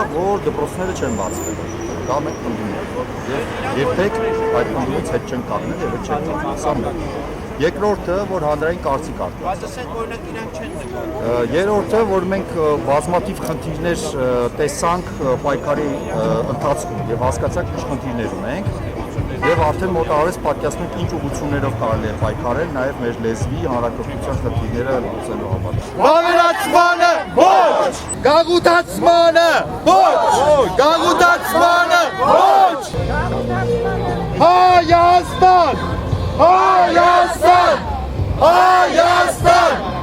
Որ դպրոցները չեն բացվել, դա մենք պնդում ենք, երբեք այդ պնդումից հետ չեն կանգնել և հետ չեն կանգնել, սա մեկ։ Երկրորդը, որ հանրային կարծիք արտադրել։ Բայց ասենք օրինակ իրանք չեն նկատում։ Երրորդը, որ մենք բազմաթիվ խնդիրներ տեսանք պայքարի ընթացքում եւ հասկացանք ինչ խնդիրներ ունենք եւ արդեն մոտավորապես պատկերացնենք ինչ ուղղություններով կարելի է պայքարել նաեւ մեր լեզվի հանրակրթության խնդիրները լուծելու համար։ Վավերացմանը ոչ! Գաղութացմանը ոչ! Գաղութացմանը ոչ! Հայաստան! Հայաստան! Հայաստան!